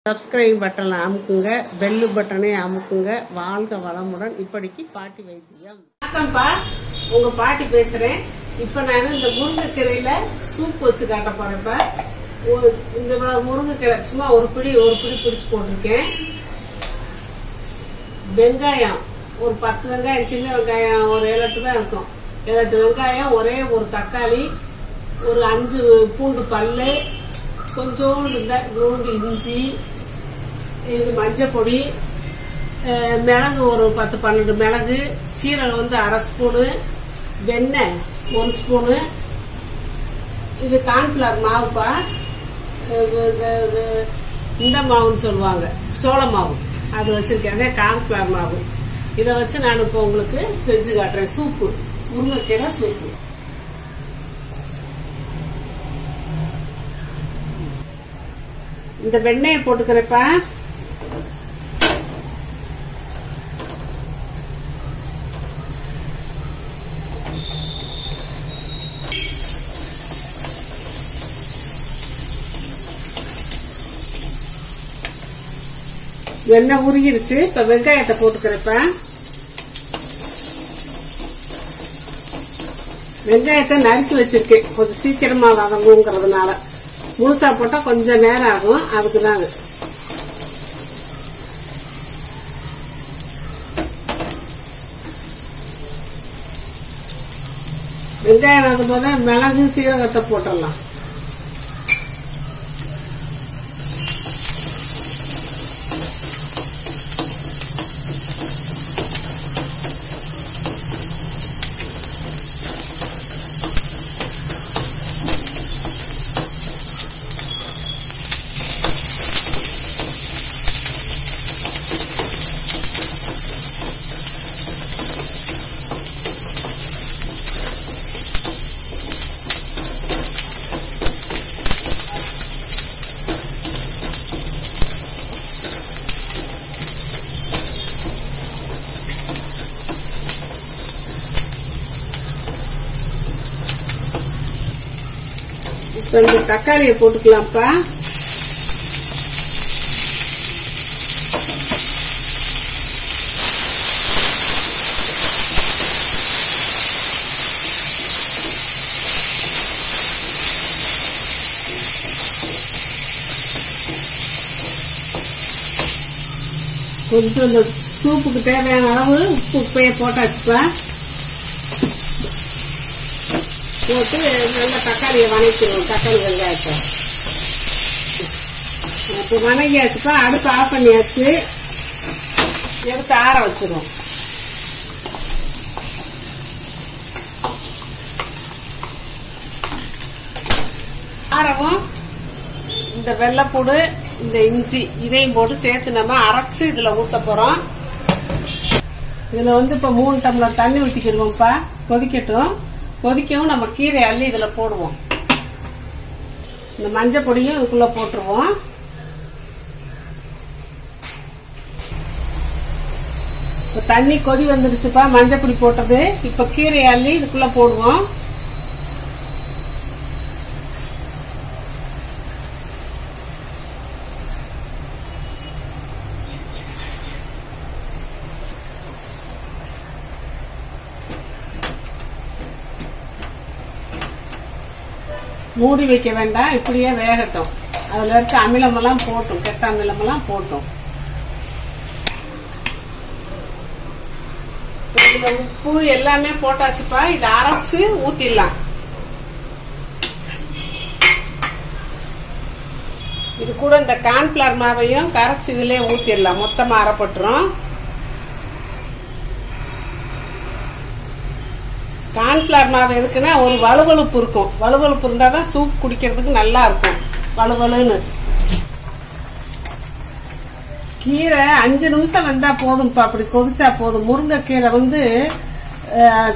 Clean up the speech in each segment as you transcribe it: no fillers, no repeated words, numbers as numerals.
Subscribe பட்டனை அமுக்குங்க, bell பட்டனை அமுக்குங்க. வாழ்க வளமுடன். இப்படிக்கு பாட்டி வைத்தியம். வணக்கம்ப்பா, உங்க பாட்டி பேசுறேன். இப்ப நான் இந்த முருங்கைக்கீரையில சூப் வச்சு காட்ட போறேன்ப்பா. இந்த முருங்கைக்கீரை சும்மா ஒரு பிடி பிடிச்சு போட்டிருக்கேன். வெங்காயம் ஒரு 10 வெங்காயம், சின்ன வெங்காயம் ஒரு 7-8 தான் இருக்கும். 7-8 வெங்காயம், ஒரே ஒரு தக்காளி, ஒரு 5 பூண்டு பல்லு, கொஞ்சோண்டு நூண்டு இஞ்சி, இது மஞ்சள் பொடி, மிளகு ஒரு 10-12 மிளகு, சீரகம் 1/2 ஸ்பூனு, வெண்ணெய் 1 ஸ்பூனு, இது கார்ன்ஃபிளவர் மாவுப்பா. இந்த மாவுன்னு சொல்லுவாங்க, சோள மாவு, அது வச்சிருக்கேன். அதே கார்ன்ஃபிளவர் மாவு. இதை வச்சு நான் இப்போ உங்களுக்கு செஞ்சு காட்டுறேன். சூப்பு, முருங்கைக்கீரை சூப்பு. இந்த வெண்ணெயை போட்டுக்கிறேப்பா. வெண்ணெய் உருகிருச்சு. இப்ப வெங்காயத்தை போட்டுக்கிறப்ப வெங்காயத்தை நறுக்கி வச்சிருக்கேன், கொஞ்சம் சீக்கிரமா வதங்குங்கிறதுனால. முழுசா போட்டா கொஞ்சம் நேரம் ஆகும், அதுக்குதாங்க. வெங்காயம் வதக்கும் போது மிளகு சீரகத்தை போட்டுடலாம். இப்ப இந்த தக்காளியை போட்டுக்கலாம்ப்பா. கொஞ்சம் இந்த சூப்புக்கு தேவையான அளவு உப்பு போட்டாச்சுப்பா. போட்டு நல்லா தக்காளியை வணக்கிடுவோம். தக்காளி வெங்காயத்தை இப்போ வணங்கியாச்சுப்பா. அடுப்பு ஆஃப் பண்ணியாச்சு. எடுத்து ஆற வச்சிடும். ஆறவும் இந்த வெள்ளைப்பூடு, இந்த இஞ்சி இதையும் போட்டு சேர்த்து நம்ம அரைச்சு இதுல ஊத்த போறோம். இதுல இப்ப 3 டம்ளர் தண்ணி ஊத்திக்கிடுவோம்ப்பா. கொதிக்கட்டும். கொதிக்கவும் நம்ம கீரை அள்ளி இதுல போடுவோம். இந்த மஞ்சள் பொடியும் இதுக்குள்ள போட்டுருவோம். இப்ப தண்ணி கொதி வந்துருச்சுப்பா. மஞ்சள் பொடி போட்டது. இப்ப கீரை அள்ளி இதுக்குள்ள போடுவோம். மூடி வைக்க வேண்டாம், இப்படியே வேகட்டும். அதுல இருக்க அமிலமெல்லாம் போட்டும், கெட்ட அமிலமெல்லாம் போட்டும். இதுல உப்பு எல்லாமே போட்டாச்சுப்பா. இதை அரைச்சு ஊத்திடலாம். இது கூட இந்த கார்ன்ஃபிளவர் மாவையும் கரைச்சு இதுலயே ஊத்திடலாம். மொத்தமா அரைப்பட்டுரும். கார்ன்ஃபிளவர் மாவு எதுக்குன்னா ஒரு வலுவலுப்பு இருக்கும். வலுவலுப்பு இருந்தாதான் சூப் குடிக்கிறதுக்கு நல்லா இருக்கும், வலுவலுன்னு. கீரை 5 நிமிஷம் வெந்தா போதும்ப்பா. அப்படி கொதிச்சா போதும். முருங்கைக்கீரை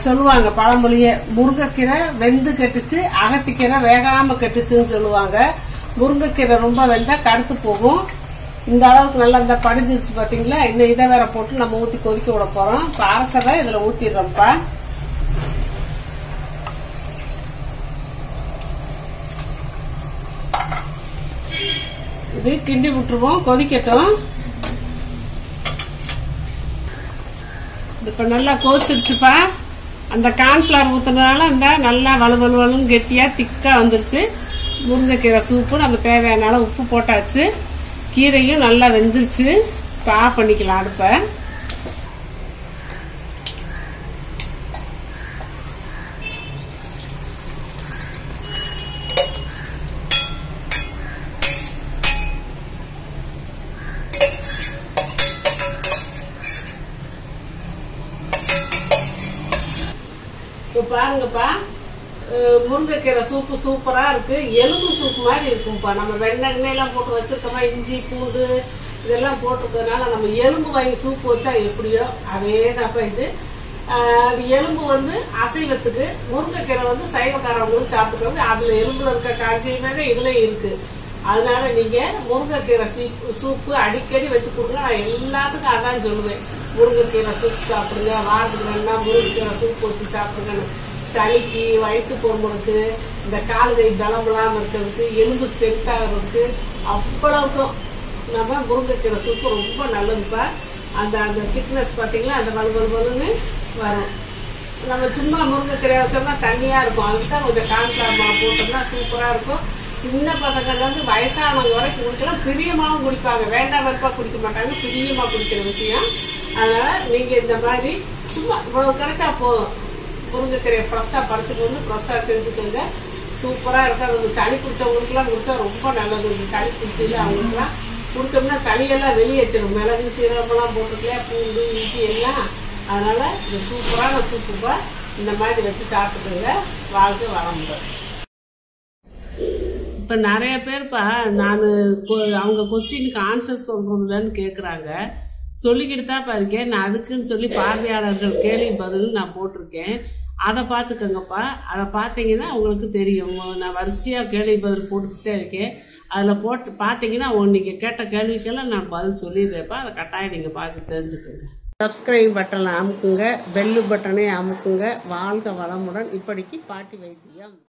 சொல்லுவாங்க பழமொழியே, முருங்கைக்கீரை வெந்து கெட்டுச்சு, அகத்திக்கீரை வேகாம கெட்டுச்சுன்னு சொல்லுவாங்க. முருங்கைக்கீரை ரொம்ப வெந்தா கடுத்து போகும். இந்த அளவுக்கு நல்லா இருந்தா படிஞ்சிருச்சு பாத்தீங்களா. இன்னும் இதை வேற போட்டு நம்ம ஊத்தி கொதிக்க விட போறோம். இப்ப அரைச்சதை இதுல ஊத்திடுறோம்ப்பா. இது கிண்டி விட்டுருவோம், கொதிக்கட்டும். இப்ப நல்லா கொதிச்சிருச்சுப்பா. அந்த கார்ன்ஃபிளவர் ஊத்துனதால இந்த நல்லா வலுவலுன்னு கெட்டியா திக்கா வந்துருச்சு. முருங்கைக்கீரை சூப்பு நம்ம தேவையான அளவு உப்பு போட்டாச்சு. கீரையும் நல்லா வெந்துருச்சு. இப்ப ஆஃப் பண்ணிக்கலாம் அடுப்ப. பாருங்கப்பா, முருங்கைக்கீரை சூப்பு சூப்பரா இருக்கு. எலும்பு சூப்பு மாதிரி இருக்கும்பா. நம்ம வெண்ணெய் எல்லாம் போட்டு வச்சிருக்கோமா, இஞ்சி பூண்டு இதெல்லாம் போட்டிருக்கிறதுனால நம்ம எலும்பு வாங்கி சூப்பு வச்சா எப்படியோ அதேதான்ப்பா இது. அது எலும்பு வந்து அசைவத்துக்கு, முருங்கைக்கீரை வந்து சைவக்காரவங்களுக்கு சாப்பிடுறது. அதுல எலும்புல இருக்க கால்சியமே இதுல இருக்கு. அதனால நீங்க முருங்கைக்கீரை சூப்பு அடிக்கடி வச்சு கொடுங்க. நான் எல்லாத்துக்கும் அதான் சொல்லுவேன், முருங்கைக்கீரை சூப்பு சாப்பிடுங்க, வாரத்துக்கு 2 நாள் முருங்கைக்கீரை சூப்பு வச்சு சாப்பிடுங்க. சளிக்கு, வயிற்று பொருளுக்கு, இந்த கால் கை பலமில்லாம இருக்கிறதுக்கு, எலும்பு ஸ்ட்ரென்த் ஆகிறதுக்கு அவ்வளவுக்கும் நம்ம முருங்கைக்கீரை சூப்பு ரொம்ப நல்லதுப்பா. அந்த அந்த திக்னஸ் பாத்தீங்களா, அந்த வலுவலுன்னு வரும். நம்ம சும்மா முருங்கைக்கீரை வச்சோம்னா தண்ணியா இருக்கும். அதுதான் கொஞ்சம் கார்ன்ஃபிளவர் மாவு போட்டோம்னா சூப்பரா இருக்கும். சின்ன பசங்கள்ல இருந்து வயசானவங்க வரைக்கும் குடிக்கலாம். பிரியமாவும் குடிப்பாங்க, வேண்டாம் வெறுப்பா குடிக்க மாட்டாங்க, பிரியமா குடிக்கிற விஷயம். அதனால நீங்க இந்த மாதிரி சும்மா இவ்வளவு கிடைச்சா போதும். முருங்கைக்கீரையை ஃப்ரெஷ்ஷா பறிச்சுட்டு வந்து ஃப்ரெஷ்ஷா செஞ்சுக்கோங்க. சூப்பரா இருக்கும். அது சளி பிடிச்சவங்களுக்கு எல்லாம் குடிச்சா ரொம்ப நல்லது. இந்த சளி பிடிச்சது அவங்களுக்கு எல்லாம் குடிச்சோம்னா சளியெல்லாம் வெளியேற்றிடும். மிளகு சீரகம் எல்லாம் போட்டுக்கலையா, பூண்டு இஞ்சி எல்லாம். அதனால இந்த சூப்பரான சூப்புப்பா. இந்த மாதிரி வச்சு சாப்பிட்டுக்கோங்க. வாழ்க்கை வளமுடன். இப்ப நிறைய பேர்ப்பா நான் அவங்க கொஸ்டினுக்கு ஆன்சர் சொல்றதுலன்னு கேக்குறாங்க. சொல்லிக்கிட்டு தான் இருக்கேன். நான் அதுக்குன்னு சொல்லி பார்வையாளர்கள் கேள்வி பதில் நான் போட்டிருக்கேன். அதை பார்த்துக்கோங்கப்பா. அதை பார்த்தீங்கன்னா உங்களுக்கு தெரியும். நான் வரிசையா கேள்வி பதில் போட்டுக்கிட்டே இருக்கேன். அதுல போட்டு பார்த்தீங்கன்னா நீங்க கேட்ட கேள்விக்கெல்லாம் நான் பதில் சொல்லிடுறேன்ப்பா. அதை கட்டாயம் நீங்க பார்த்து தெரிஞ்சுக்கோங்க. சப்ஸ்கிரைப் பட்டனை அமுக்குங்க, பெல்லு பட்டனை அமுக்குங்க. வாழ்க வளமுடன். இப்படிக்கு பாட்டி வைத்தியம்.